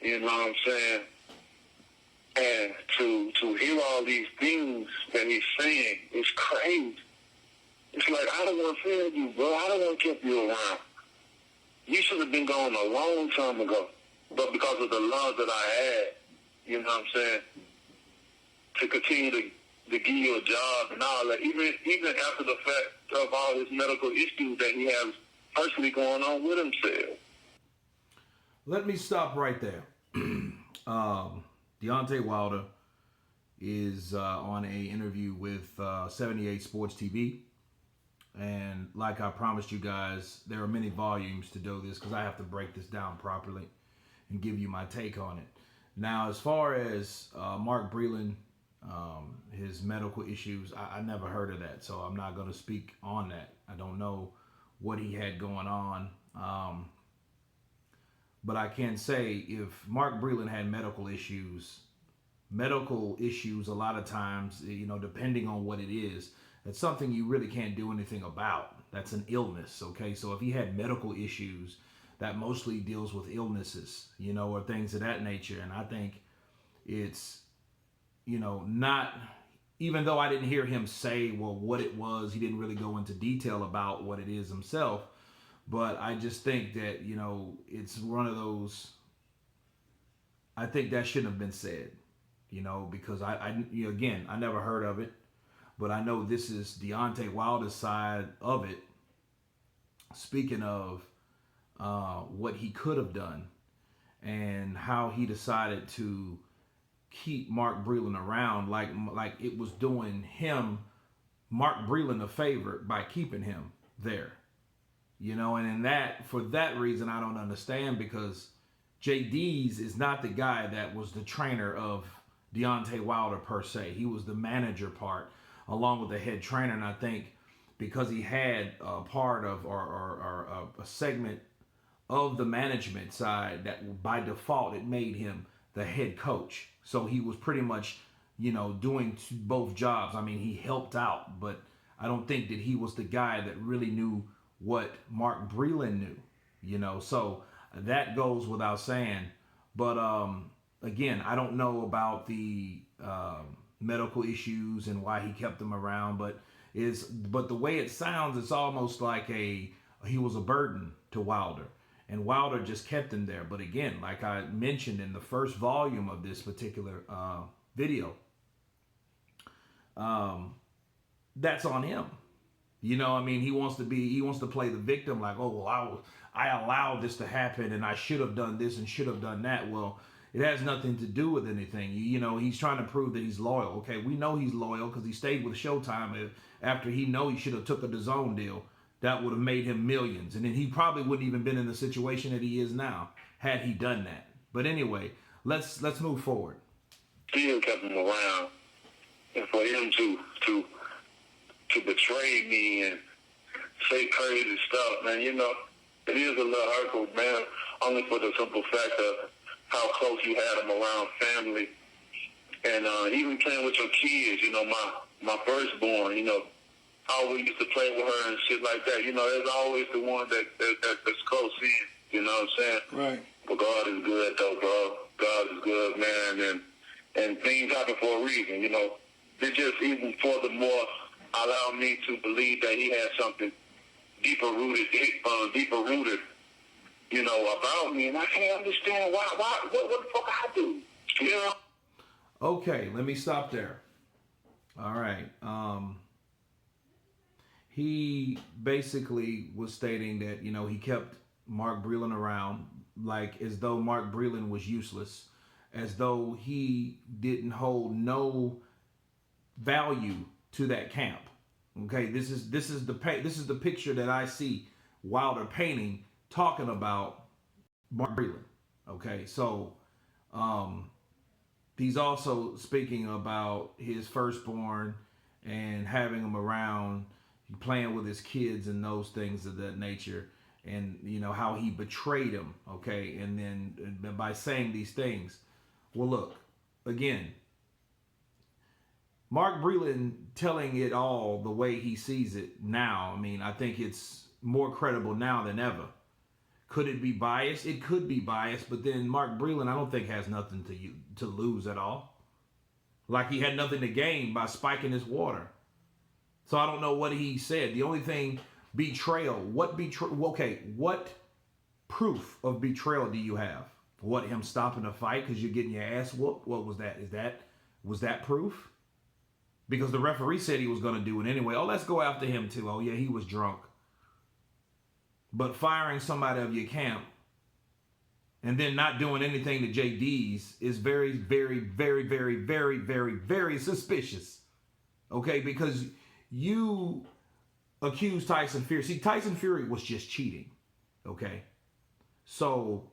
You know what I'm saying? And to hear all these things that he's saying is crazy. It's like, I don't want to fail you, bro. I don't want to keep you around. You should have been gone a long time ago. But because of the love that I had, you know what I'm saying, to continue to give you a job and all that, even after the fact of all his medical issues that he has personally going on with himself. Let me stop right there. Deontay Wilder is on a interview with 78 Sports TV. And like I promised you guys, there are many volumes to do this because I have to break this down properly and give you my take on it. Now, as far as Mark Breland, his medical issues, I never heard of that. So I'm not going to speak on that. I don't know what he had going on. But I can say if Mark Breland had medical issues a lot of times, you know, depending on what it is, it's something you really can't do anything about. That's an illness, okay? So if he had medical issues, that mostly deals with illnesses, you know, or things of that nature. And I think it's, you know, not, even though I didn't hear him say, well, what it was, he didn't really go into detail about what it is himself. But I just think that, you know, it's one of those, I think that shouldn't have been said, you know, because you know, again, I never heard of it. But I know this is Deontay Wilder's side of it. Speaking of what he could have done and how he decided to keep Mark Breland around, like it was doing him, Mark Breland, a favor by keeping him there. You know, and for that reason, I don't understand, because JD's is not the guy that was the trainer of Deontay Wilder per se. He was the manager part, along with the head trainer. And I think because he had a part of or a segment of the management side, that by default it made him the head coach. So he was pretty much, you know, doing both jobs. I mean, he helped out, but I don't think that he was the guy that really knew what Mark Breland knew, you know. So that goes without saying. But again, I don't know about the medical issues and why he kept them around, but the way it sounds, it's almost like he was a burden to Wilder, and Wilder just kept him there. But again, like I mentioned in the first volume of this particular video, that's on him. You know, I mean, he wants to play the victim, like, oh, well, I allowed this to happen and I should have done this and should have done that. Well, it has nothing to do with anything. You know, he's trying to prove that he's loyal. Okay, we know he's loyal because he stayed with Showtime after he should have took a DAZN deal. That would have made him millions. And then he probably wouldn't even been in the situation that he is now had he done that. But anyway, let's move forward. Still kept him around. And for him to betray me and say crazy stuff, man, you know, it is a little hurtful, man, only for the simple fact of how close you had him around family. And even playing with your kids, you know, my firstborn, you know, I always used to play with her and shit like that. You know, there's always the one that's close in, you know what I'm saying? Right. But God is good, though, bro. God is good, man, and things happen for a reason, you know. It just even furthermore allowed me to believe that he had something deeper rooted, you know, about me, and I can't understand why what the fuck I do, you know? Okay, let me stop there. All right. He basically was stating that, you know, he kept Mark Breland around like as though Mark Breland was useless, as though he didn't hold no value to that camp. Okay, this is the picture that I see Wilder painting, talking about Mark Breland. Okay, so he's also speaking about his firstborn and having him around, playing with his kids and those things of that nature, and you know how he betrayed him. Okay, and then by saying these things, well, look again. Mark Breland telling it all the way he sees it now, I mean, I think it's more credible now than ever. Could it be biased? It could be biased, but then Mark Breland, I don't think has nothing to lose at all. Like he had nothing to gain by spiking his water. So I don't know what he said. The only thing, betrayal. What proof of betrayal do you have? What, him stopping a fight because you're getting your ass whooped? What was that? Was that proof? Because the referee said he was going to do it anyway. Oh, let's go after him too. Oh yeah, he was drunk. But firing somebody of your camp and then not doing anything to JD's is very, very, very, very, very, very, very suspicious. Okay, because you accuse Tyson Fury. See, Tyson Fury was just cheating. Okay, so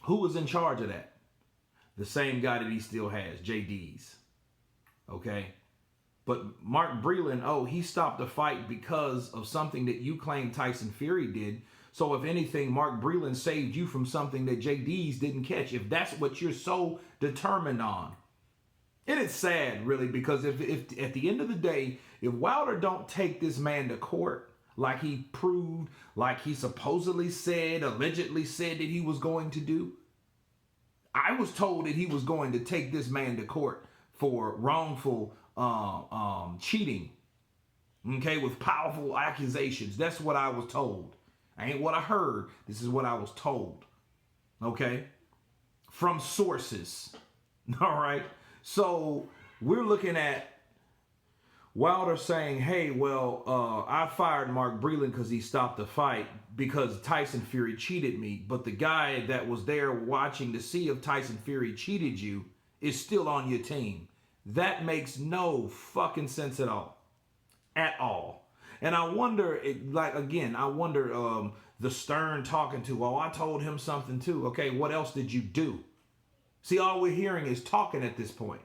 who was in charge of that? The same guy that he still has, JD's. Okay, but Mark Breland, he stopped the fight because of something that you claim Tyson Fury did. So if anything, Mark Breland saved you from something that JD's didn't catch, if that's what you're so determined on. And it's sad, really, because if at the end of the day, if Wilder don't take this man to court like he proved, like he supposedly said, allegedly said that he was going to do, I was told that he was going to take this man to court for wrongful cheating, okay, with powerful accusations. That's what I was told. Ain't what I heard. This is what I was told, okay, from sources. All right. So we're looking at Wilder saying, hey, well, I fired Mark Breland because he stopped the fight because Tyson Fury cheated me. But the guy that was there watching to see if Tyson Fury cheated you is still on your team. That makes no fucking sense at all. At all. And I wonder, the Stern talking to, I told him something too. Okay, what else did you do? See, all we're hearing is talking at this point.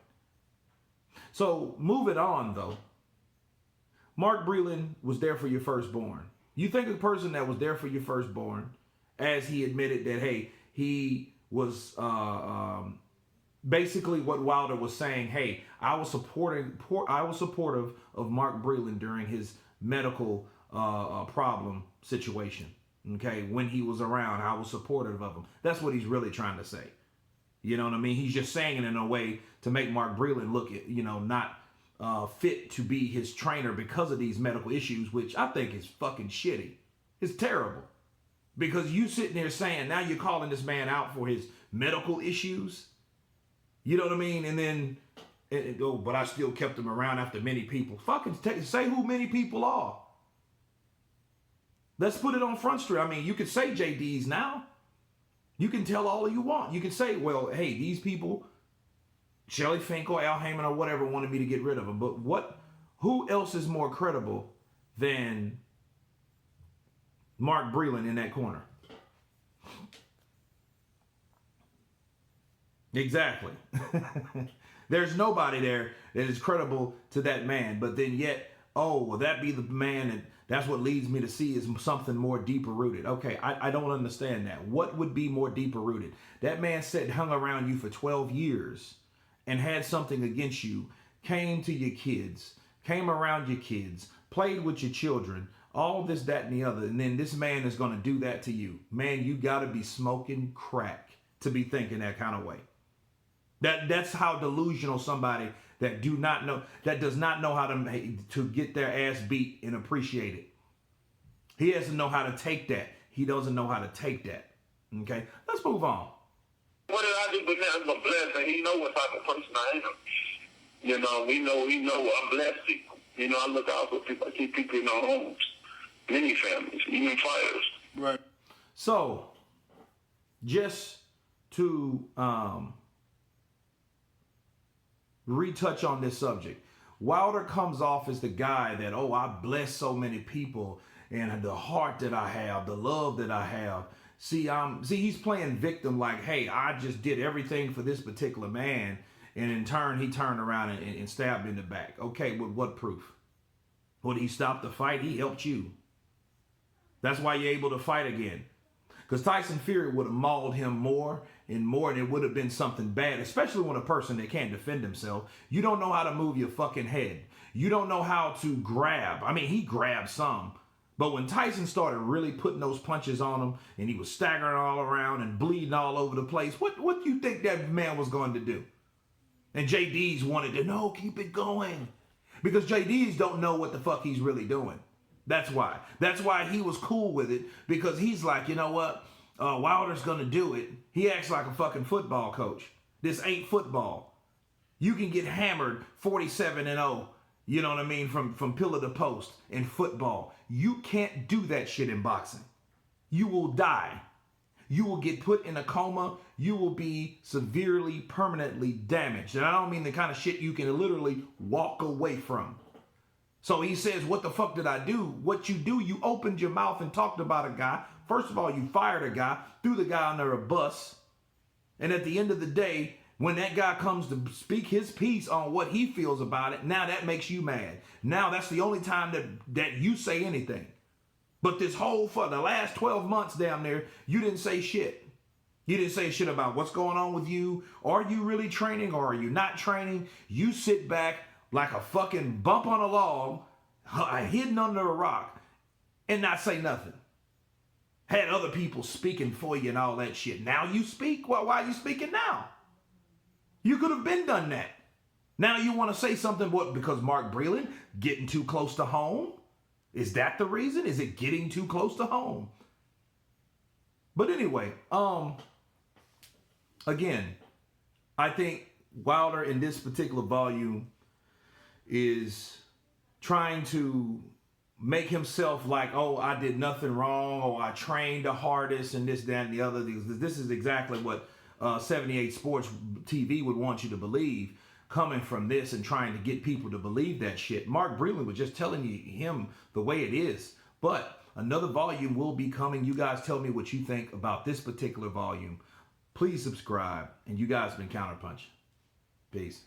So, moving on, though. Mark Breland was there for your firstborn. You think a person that was there for your firstborn, as he admitted that, hey, he was basically what Wilder was saying, hey, I was supportive of Mark Breland during his medical problem situation. Okay, when he was around, I was supportive of him. That's what he's really trying to say. You know what I mean? He's just saying it in a way to make Mark Breland look, not fit to be his trainer because of these medical issues, which I think is fucking shitty. It's terrible. Because you sitting there saying, now you're calling this man out for his medical issues. You know what I mean? And then, but I still kept him around after many people. Fucking say who many people are. Let's put it on Front Street. I mean, you could say JD's now. You can tell all you want. You can say, well, hey, these people, Shelly Finkel, Al Heyman, or whatever, wanted me to get rid of them. But who else is more credible than Mark Breland in that corner? Exactly. There's nobody there that is credible to that man. But then yet, will that be the man and that's what leads me to see is something more deeper rooted. Okay, I don't understand that. What would be more deeper rooted? That man hung around you for 12 years and had something against you, came to your kids, came around your kids, played with your children, all this, that, and the other. And then this man is going to do that to you. Man, you got to be smoking crack to be thinking that kind of way. That's how delusional somebody that does not know how to get their ass beat and appreciate it. He doesn't know how to take that. He doesn't know how to take that. Okay, let's move on. What did I do but now? I'm blessed, and he know what type of person I am. We know I'm blessed people. I look out for people. I keep people in their homes, many families, even fires. Right. So, just to retouch on this subject. Wilder comes off as the guy that, I bless so many people and the heart that I have, the love that I have. See, he's playing victim like, hey, I just did everything for this particular man. And in turn, he turned around and stabbed me in the back. Okay, with what proof? When he stopped the fight, he helped you. That's why you're able to fight again. Because Tyson Fury would have mauled him more and more, and it would have been something bad, especially when a person that can't defend himself. You don't know how to move your fucking head. You don't know how to grab. I mean, he grabbed some, But when Tyson started really putting those punches on him and he was staggering all around and bleeding all over the place, what do you think that man was going to do? And JD's wanted to know, keep it going. Because JD's don't know what the fuck he's really doing. That's why. That's why he was cool with it, because he's like, you know what? Wilder's going to do it. He acts like a fucking football coach. This ain't football. You can get hammered 47-0, you know what I mean, from pillar to post in football. You can't do that shit in boxing. You will die. You will get put in a coma. You will be severely, permanently damaged. And I don't mean the kind of shit you can literally walk away from. So he says, what the fuck did I do? What you do, you opened your mouth and talked about a guy. First of all, you fired a guy, threw the guy under a bus. And at the end of the day, when that guy comes to speak his piece on what he feels about it, now that makes you mad. Now that's the only time that you say anything. But this whole, for the last 12 months down there, you didn't say shit. You didn't say shit about what's going on with you. Are you really training or are you not training? You sit back like a fucking bump on a log, hidden under a rock, and not say nothing. Had other people speaking for you and all that shit. Now you speak? Well, why are you speaking now? You could have been done that. Now you want to say something, what, because Mark Breland getting too close to home? Is that the reason? Is it getting too close to home? But anyway, again, I think Wilder in this particular volume is trying to make himself like, oh, I did nothing wrong, or I trained the hardest, and this, that, and the other. This is exactly what 78 Sports TV would want you to believe, coming from this and trying to get people to believe that shit. Mark Breland was just telling him the way it is. But another volume will be coming. You guys tell me what you think about this particular volume. Please subscribe. And you guys have been Counterpunch. Peace.